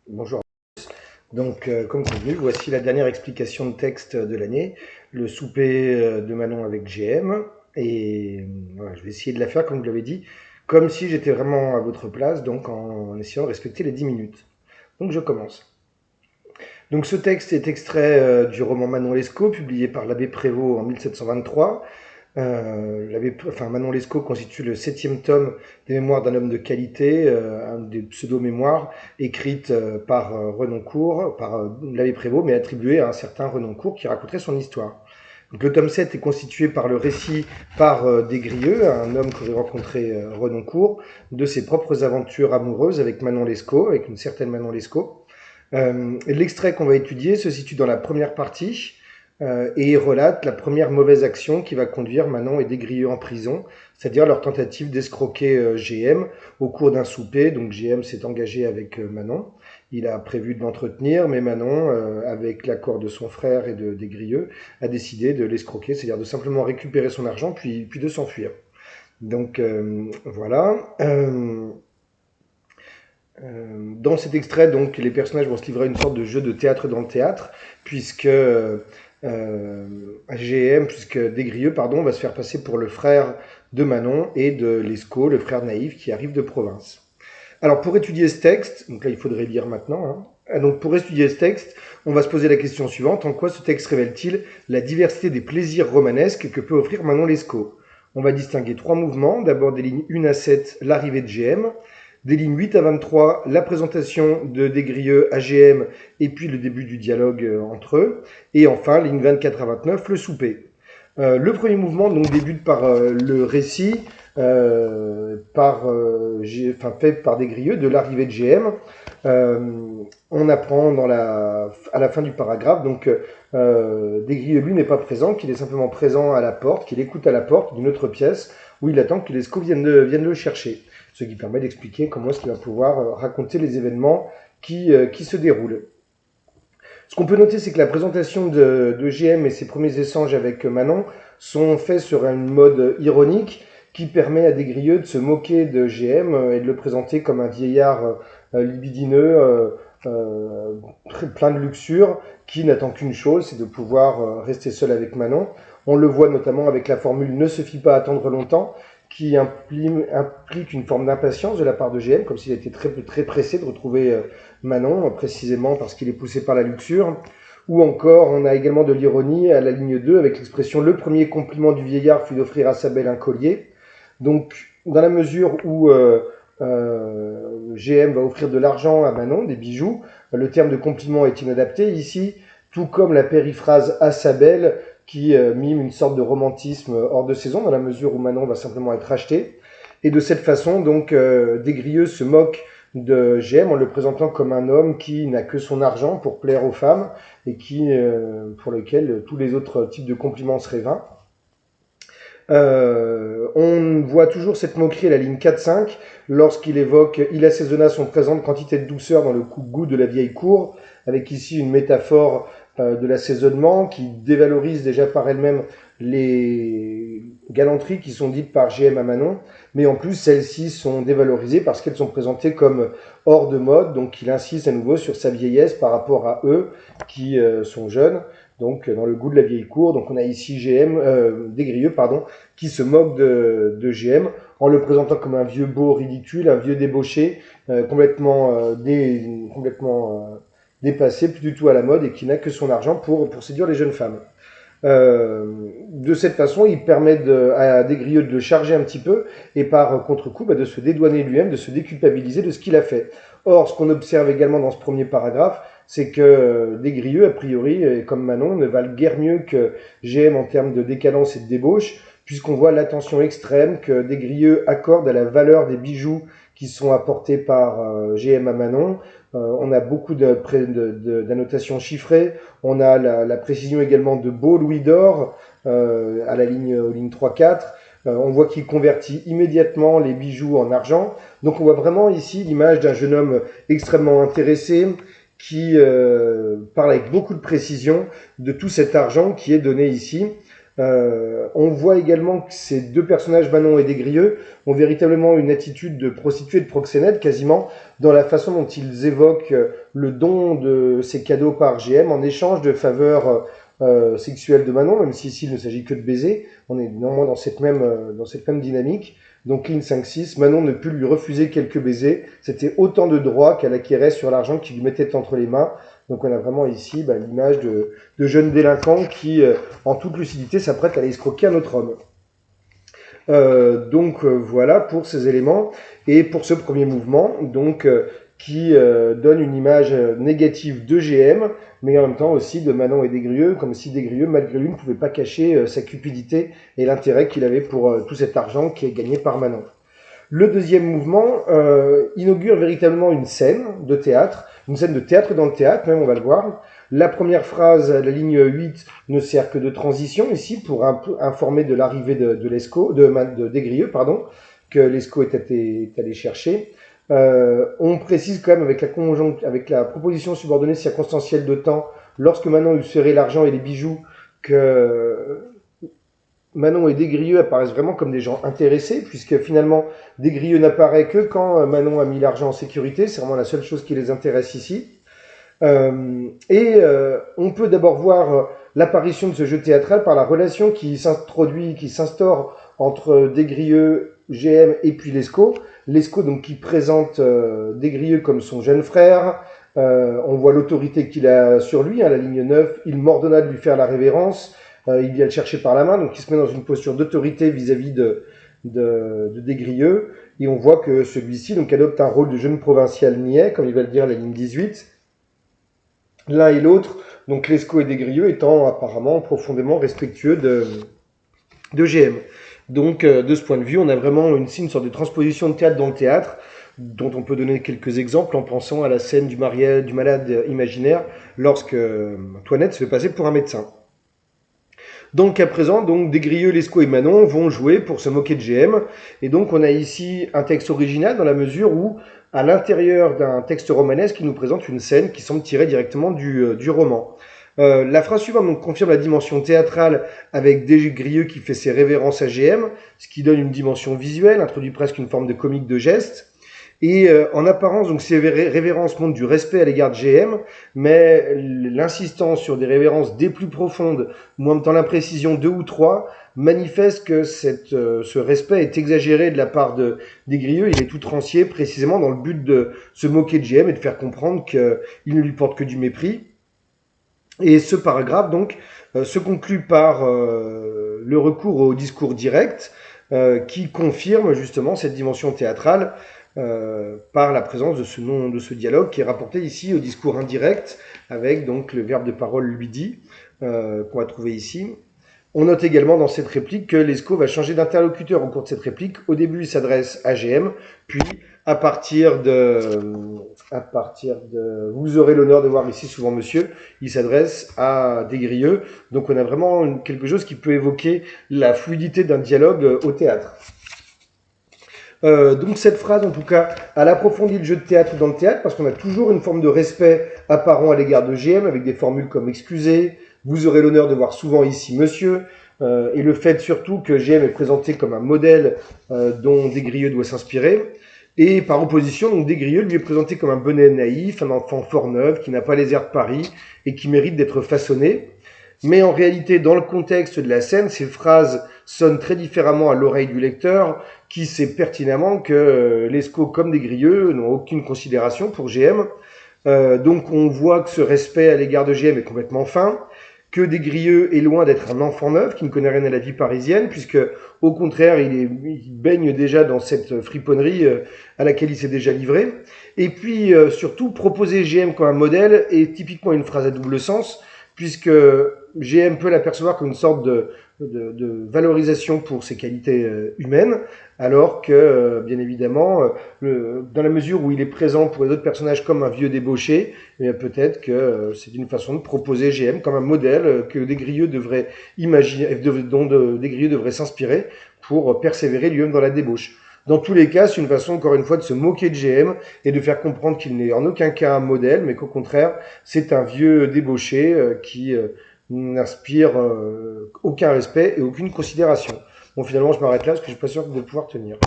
Bonjour. Donc, comme convenu, voici la dernière explication de texte de l'année, le souper de Manon avec GM. Et voilà, je vais essayer de la faire, comme je l'avais dit, comme si j'étais vraiment à votre place, donc en essayant de respecter les 10 minutes. Donc, je commence. Donc, ce texte est extrait du roman Manon Lescaut, publié par l'abbé Prévost en 1723. Manon Lescaut constitue le 7e tome des Mémoires d'un homme de qualité, un des pseudo-mémoires écrites par Renoncourt, par l'abbé Prévost, mais attribuées à un certain Renoncourt qui raconterait son histoire. Donc, le tome 7 est constitué par le récit par Desgrieux, un homme qu'aurait rencontré Renoncourt, de ses propres aventures amoureuses avec Manon Lescaut, avec une certaine Manon Lescaut. L'extrait qu'on va étudier se situe dans la première partie, et relate la première mauvaise action qui va conduire Manon et Desgrieux en prison, c'est-à-dire leur tentative d'escroquer GM au cours d'un souper. Donc GM s'est engagé avec Manon, il a prévu de l'entretenir, mais Manon, avec l'accord de son frère et de Desgrieux, a décidé de l'escroquer, c'est-à-dire de simplement récupérer son argent puis de s'enfuir. Donc voilà. Dans cet extrait, donc, les personnages vont se livrer à une sorte de jeu de théâtre dans le théâtre, puisque puisque Desgrieux, pardon, va se faire passer pour le frère de Manon et de Lescaut, le frère naïf qui arrive de province. Alors, pour étudier ce texte, donc là, il faudrait lire maintenant, hein. Donc, pour étudier ce texte, on va se poser la question suivante. En quoi ce texte révèle-t-il la diversité des plaisirs romanesques que peut offrir Manon Lescaut? On va distinguer 3 mouvements. D'abord, des lignes 1 à 7, l'arrivée de GM. Des lignes 8 à 23, la présentation de Desgrieux à GM et puis le début du dialogue entre eux. Et enfin, ligne 24 à 29, le souper. Le premier mouvement donc, débute par le récit fait par Desgrieux de l'arrivée de GM. On apprend à la fin du paragraphe, donc Desgrieux lui n'est pas présent, qu'il est simplement présent à la porte, qu'il écoute à la porte d'une autre pièce où il attend que Lescaut vienne le chercher. Ce qui permet d'expliquer comment est-ce qu'il va pouvoir raconter les événements qui se déroulent. Ce qu'on peut noter, c'est que la présentation de GM et ses premiers échanges avec Manon sont faits sur une mode ironique qui permet à Desgrieux de se moquer de GM et de le présenter comme un vieillard libidineux, plein de luxure, qui n'attend qu'une chose, c'est de pouvoir rester seul avec Manon. On le voit notamment avec la formule « ne se fit pas attendre longtemps », qui implique une forme d'impatience de la part de GM, comme s'il était très pressé de retrouver Manon, précisément parce qu'il est poussé par la luxure. Ou encore, on a également de l'ironie à la ligne 2, avec l'expression « le premier compliment du vieillard fut d'offrir à sa belle un collier ». Donc, dans la mesure où GM va offrir de l'argent à Manon, des bijoux, le terme de compliment est inadapté ici, tout comme la périphrase « à sa belle », qui mime une sorte de romantisme hors de saison, dans la mesure où Manon va simplement être achetée. Et de cette façon, donc, Desgrieux se moque de GM en le présentant comme un homme qui n'a que son argent pour plaire aux femmes et pour lequel tous les autres types de compliments seraient vains. On voit toujours cette moquerie à la ligne 4-5 lorsqu'il évoque « il assaisonna son présent de quantité de douceur dans le goût de la vieille cour », avec ici une métaphore de l'assaisonnement qui dévalorise déjà par elle-même les galanteries qui sont dites par GM à Manon, mais en plus celles-ci sont dévalorisées parce qu'elles sont présentées comme hors de mode, donc il insiste à nouveau sur sa vieillesse par rapport à eux qui sont jeunes, donc dans le goût de la vieille cour. Donc on a ici Desgrieux, qui se moque de GM en le présentant comme un vieux beau ridicule, un vieux débauché, complètement dépassé, plus du tout à la mode et qui n'a que son argent pour séduire les jeunes femmes. De cette façon, il permet à Desgrieux de le charger un petit peu et par contre-coup de se dédouaner lui-même, de se déculpabiliser de ce qu'il a fait. Or, ce qu'on observe également dans ce premier paragraphe, c'est que Desgrieux, a priori, comme Manon, ne valent guère mieux que GM en termes de décadence et de débauche, puisqu'on voit l'attention extrême que Desgrieux accorde à la valeur des bijoux qui sont apportés par GM à Manon. On a beaucoup d'annotations chiffrées, on a la précision également de beaux louis d'or aux lignes 3-4. On voit qu'il convertit immédiatement les bijoux en argent. Donc on voit vraiment ici l'image d'un jeune homme extrêmement intéressé qui parle avec beaucoup de précision de tout cet argent qui est donné ici On voit également que ces deux personnages, Manon et Desgrieux, ont véritablement une attitude de prostituée, de proxénète, quasiment, dans la façon dont ils évoquent le don de ces cadeaux par GM en échange de faveurs sexuelles de Manon, même si ici il ne s'agit que de baiser. On est néanmoins dans cette même dynamique. Donc ligne 5-6, Manon ne put lui refuser quelques baisers. C'était autant de droits qu'elle acquérait sur l'argent qu'il lui mettait entre les mains. Donc on a vraiment ici l'image de jeunes délinquants qui, en toute lucidité, s'apprêtent à aller escroquer un autre homme. Voilà pour ces éléments et pour ce premier mouvement qui donne une image négative de GM, mais en même temps aussi de Manon et Desgrieux, comme si Desgrieux, malgré lui, ne pouvait pas cacher sa cupidité et l'intérêt qu'il avait pour tout cet argent qui est gagné par Manon. Le deuxième mouvement inaugure véritablement une scène de théâtre dans le théâtre, même on va le voir. La première phrase, la ligne 8, ne sert que de transition ici pour informer de l'arrivée de Lescaut, de Desgrieux, que Lescaut est allé chercher. On précise quand même avec la proposition subordonnée circonstancielle de temps, lorsque Manon eut serré l'argent et les bijoux, que Manon et Desgrieux apparaissent vraiment comme des gens intéressés, puisque finalement Desgrieux n'apparaît que quand Manon a mis l'argent en sécurité, c'est vraiment la seule chose qui les intéresse ici. On peut d'abord voir l'apparition de ce jeu théâtral par la relation qui s'instaure entre Desgrieux, GM et puis Lescaut. Lescaut donc qui présente Desgrieux comme son jeune frère. On voit l'autorité qu'il a sur lui, la ligne 9. Il m'ordonna de lui faire la révérence. Il vient le chercher par la main, donc il se met dans une posture d'autorité vis-à-vis de Desgrieux. Et on voit que celui-ci donc adopte un rôle de jeune provincial niais, comme il va le dire la ligne 18. L'un et l'autre, donc Lescaut et Desgrieux, étant apparemment profondément respectueux de GM. Donc, de ce point de vue, on a vraiment une sorte de transposition de théâtre dans le théâtre, dont on peut donner quelques exemples en pensant à la scène du malade imaginaire, lorsque Antoinette se fait passer pour un médecin. Donc à présent, Desgrieux, Lescaut et Manon vont jouer pour se moquer de GM. Et donc on a ici un texte original dans la mesure où, à l'intérieur d'un texte romanesque, il nous présente une scène qui semble tirer directement du roman. La phrase suivante confirme la dimension théâtrale avec Desgrieux qui fait ses révérences à GM, ce qui donne une dimension visuelle, introduit presque une forme de comique de geste. Et en apparence, donc ces révérences montrent du respect à l'égard de GM, mais l'insistance sur des révérences des plus profondes, ou en même temps l'imprécision 2 ou 3, manifeste que ce respect est exagéré de la part de Desgrieux. Il est outrancier précisément dans le but de se moquer de GM et de faire comprendre qu'il ne lui porte que du mépris. Et ce paragraphe se conclut par le recours au discours direct qui confirme justement cette dimension théâtrale par la présence de ce dialogue qui est rapporté ici au discours indirect avec donc le verbe de parole lui dit qu'on va trouver ici. On note également dans cette réplique que Lescaut va changer d'interlocuteur au cours de cette réplique. Au début, il s'adresse à GM, puis à partir de vous aurez l'honneur de voir ici souvent monsieur, il s'adresse à Desgrieux. Donc on a vraiment quelque chose qui peut évoquer la fluidité d'un dialogue au théâtre. Donc cette phrase, en tout cas, elle approfondit le jeu de théâtre dans le théâtre parce qu'on a toujours une forme de respect apparent à l'égard de GM avec des formules comme excusez, vous aurez l'honneur de voir souvent ici monsieur, et le fait surtout que GM est présenté comme un modèle dont Desgrieux doit s'inspirer. Et par opposition, donc Desgrieux lui est présenté comme un bonnet naïf, un enfant fort neuf qui n'a pas les airs de Paris et qui mérite d'être façonné. Mais en réalité, dans le contexte de la scène, ces phrases sonnent très différemment à l'oreille du lecteur, qui sait pertinemment que Lescaut comme Desgrieux n'ont aucune considération pour GM. Donc on voit que ce respect à l'égard de GM est complètement fin, que Desgrieux est loin d'être un enfant neuf qui ne connaît rien à la vie parisienne, puisque au contraire il baigne déjà dans cette friponnerie à laquelle il s'est déjà livré. Et puis surtout, proposer GM comme un modèle est typiquement une phrase à double sens, puisque GM peut l'apercevoir comme une sorte de valorisation pour ses qualités humaines, alors que, bien évidemment, dans la mesure où il est présent pour les autres personnages comme un vieux débauché, peut-être que c'est une façon de proposer GM comme un modèle que Desgrieux devrait imaginer, dont Desgrieux devrait s'inspirer pour persévérer lui-même dans la débauche. Dans tous les cas, c'est une façon, encore une fois, de se moquer de GM et de faire comprendre qu'il n'est en aucun cas un modèle, mais qu'au contraire, c'est un vieux débauché qui n'inspire aucun respect et aucune considération. Bon, finalement, je m'arrête là parce que je suis pas sûr de pouvoir tenir.